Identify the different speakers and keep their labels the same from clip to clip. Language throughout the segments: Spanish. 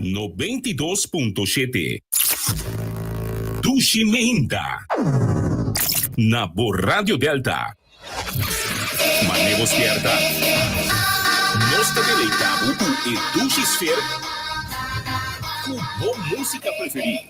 Speaker 1: 92.7 Dushimenta na Radio Delta. Manevos Pierta. Nostra deleitavo e Dushisfera com boa música preferida.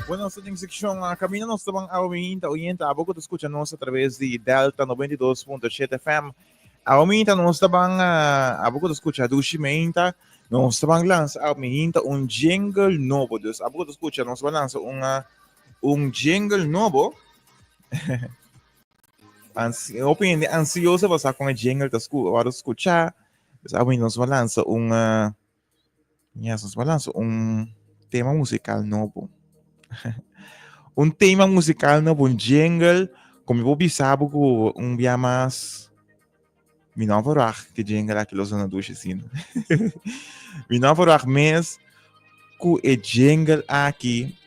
Speaker 2: Bueno, esta sección camina nos estaban oyenta, a poco te escuchanos a través de Delta 92.7 FM. Ahorita nos estaban a poco te escucha Dushimenta, nos estaban lanzando un jingle nuevo. Dus a poco te escucha nos van a lanzar un jingle nuevo. Ansioso vas a con el jingle te escuchar. Dus ahorita nos va a lanzar un tema musical nuevo. Un tema musical no un jingle como eu pensava que um dia mais me não vou que jingle aqui los na ducha assim me não vou mais que o jingle aqui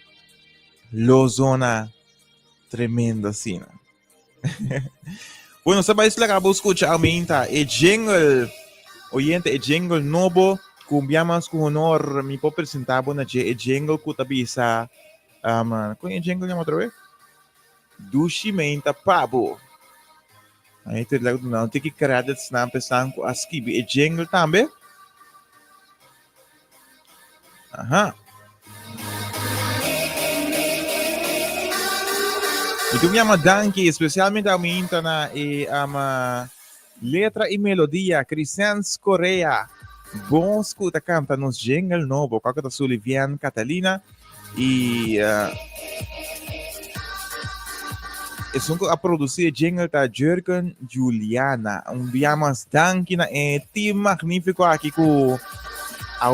Speaker 2: los zona tremenda assim. Bueno, se vai explicar para escutar aumenta o jingle oyente o jingle novo com dia mais com honor me pode apresentar bona o jingle que tá bisa qual é o jingle outra vez? Dushimenta Pabo. Aí tu lado não tem que criar esse nome pensando com as que é jingle também. Aham. E tu me ama danke, especialmente a mim na letra e melodia Crescens Correa. Bom escuta canta nos jingle novo, qual que tá Sulivian Catalina. E a produzir jingle da Jürgen Juliana. Dia mais danke na team magnífico aqui com a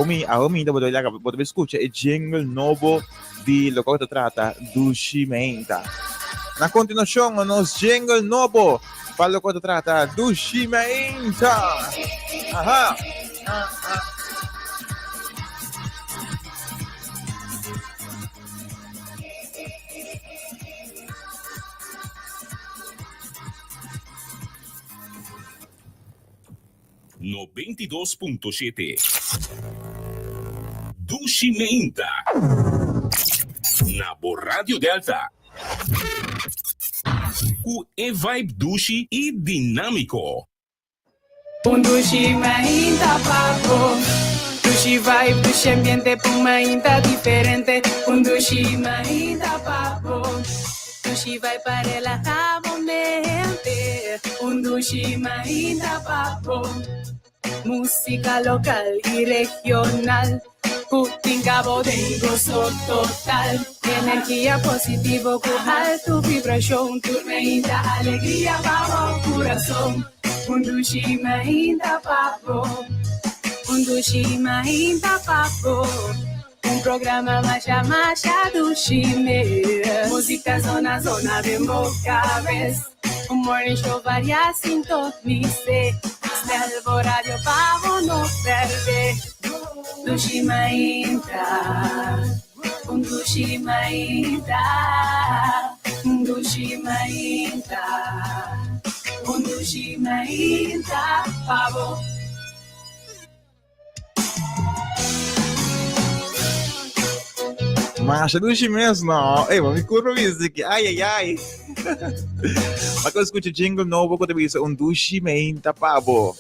Speaker 2: mim da pode escutar o jingle novo de lo que trata Dushimenta. Na continuação, nos jingle novo para lo que trata Dushimenta. Aha.
Speaker 1: 92.7 Dushimenta na Radio Delta. O vibe dushi e dinâmico.
Speaker 3: Dushimenta papo. Dushi vibe, dushi ambiente, pumainta diferente. Dushimenta papo. Dushi vibe para relajar mente. Dushimenta papo. Música local y regional, Putinga bodengoso total, energía positiva, con alta vibración, turmenta, alegría, vamos corazón, Dushimenta papo, Dushimenta papo, programa Masha Dushime, música zona bem boca vez, morning show varias sintonice. El horario para no perder. Dushimenta, Dushimenta, Dushimenta, Dushimenta, pavo.
Speaker 2: Mas Dushimenta não. Ei, vamos me curvar isso aqui. Ai. Mas eu escuto jingle novo que eu te Dushimenta pavo.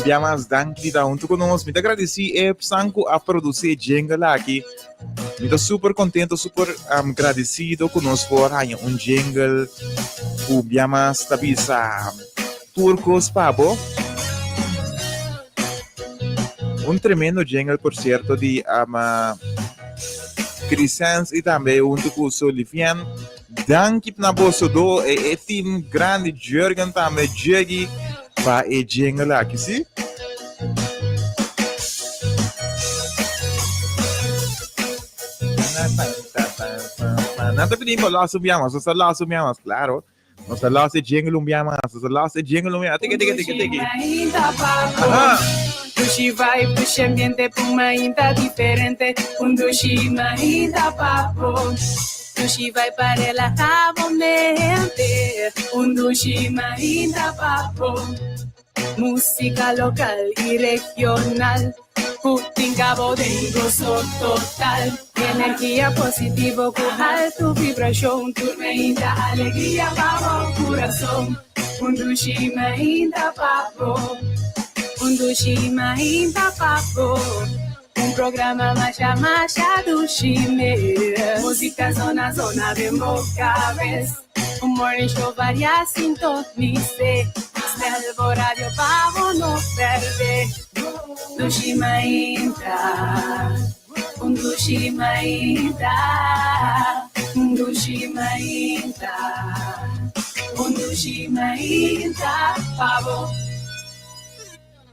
Speaker 2: Dia mais danke da junto conosco. Me agradeci Sanko a produzir jingle aqui. Me tô super contente, super agradecido conosco por jingle. Dia mais tabisa turcos pavo. Um tremendo jingle, por cierto, de Crescens e também um com Solivian. Dank na bolsa do team grande Jürgen também Jürgen para o jingle aqui, sim? Não te pedimos lá subiamos, só lá subiamos, claro. Nós lá se jingle umbiamas, só lá se jingle umbiamas. Tiki.
Speaker 3: Ainda papo.
Speaker 2: Aha.
Speaker 3: Dushi vai puxa ambiente pra uma ainda diferente. Dushi ainda papo. Dushi vai para relajar a mente. Dushi ainda papo. Música local y regional. Putin Cabo de gozo total. Energía positiva con alta vibración. Turmenta, alegría, vamos, corazón. Dushima ainda papo. Dushima ainda papo. Programa Masha Dushime. Música zona, bem boca vez. Morning show varias sintonice. Nuevo radio vamos no perder. Dushima ainda. Dushima ainda. Dushima ainda. Dushima ainda. Pavo.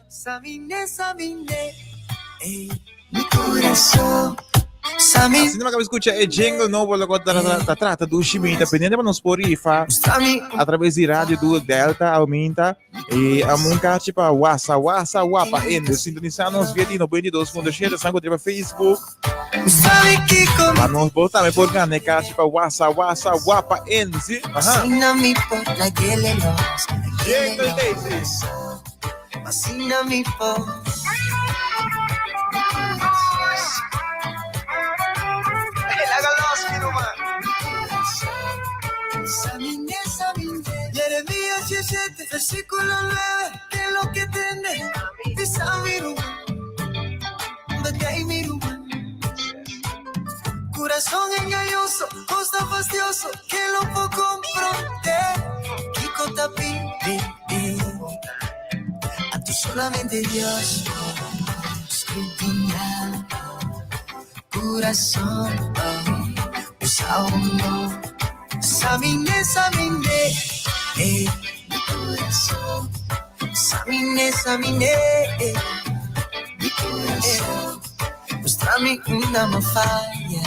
Speaker 4: Samine, mi coração. Samine,
Speaker 2: Assim que escuta é jingle novo logo da trata do Shimita, dependendo para nos Spotify, através de rádio do Delta, aumenta e a música tipo Wassa, ainda sintonizando nos via de 92.7, sangue para Facebook.
Speaker 4: sabe que como
Speaker 2: Mas nós voltamos por cá, né, cara, tipo Wassa, ainda, sim?
Speaker 4: Assinami por naquele nós.
Speaker 2: Jingle Daisy.
Speaker 4: Assinami por. Samine, Jeremías 17, versículo 9, que es lo que tiene, Pisamiru, Bataimiru, corazón engañoso, cosa fastidioso, que lo puedo comprender, Kiko Tapi, a tu solamente Dios, escritura, corazón, usa Samine, mi corazón. Samine, mi corazón. Mostrame una mafalla,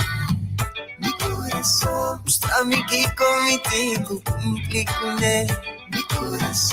Speaker 4: mi corazón. Mostrame que conmigo cumpli con él, mi corazón.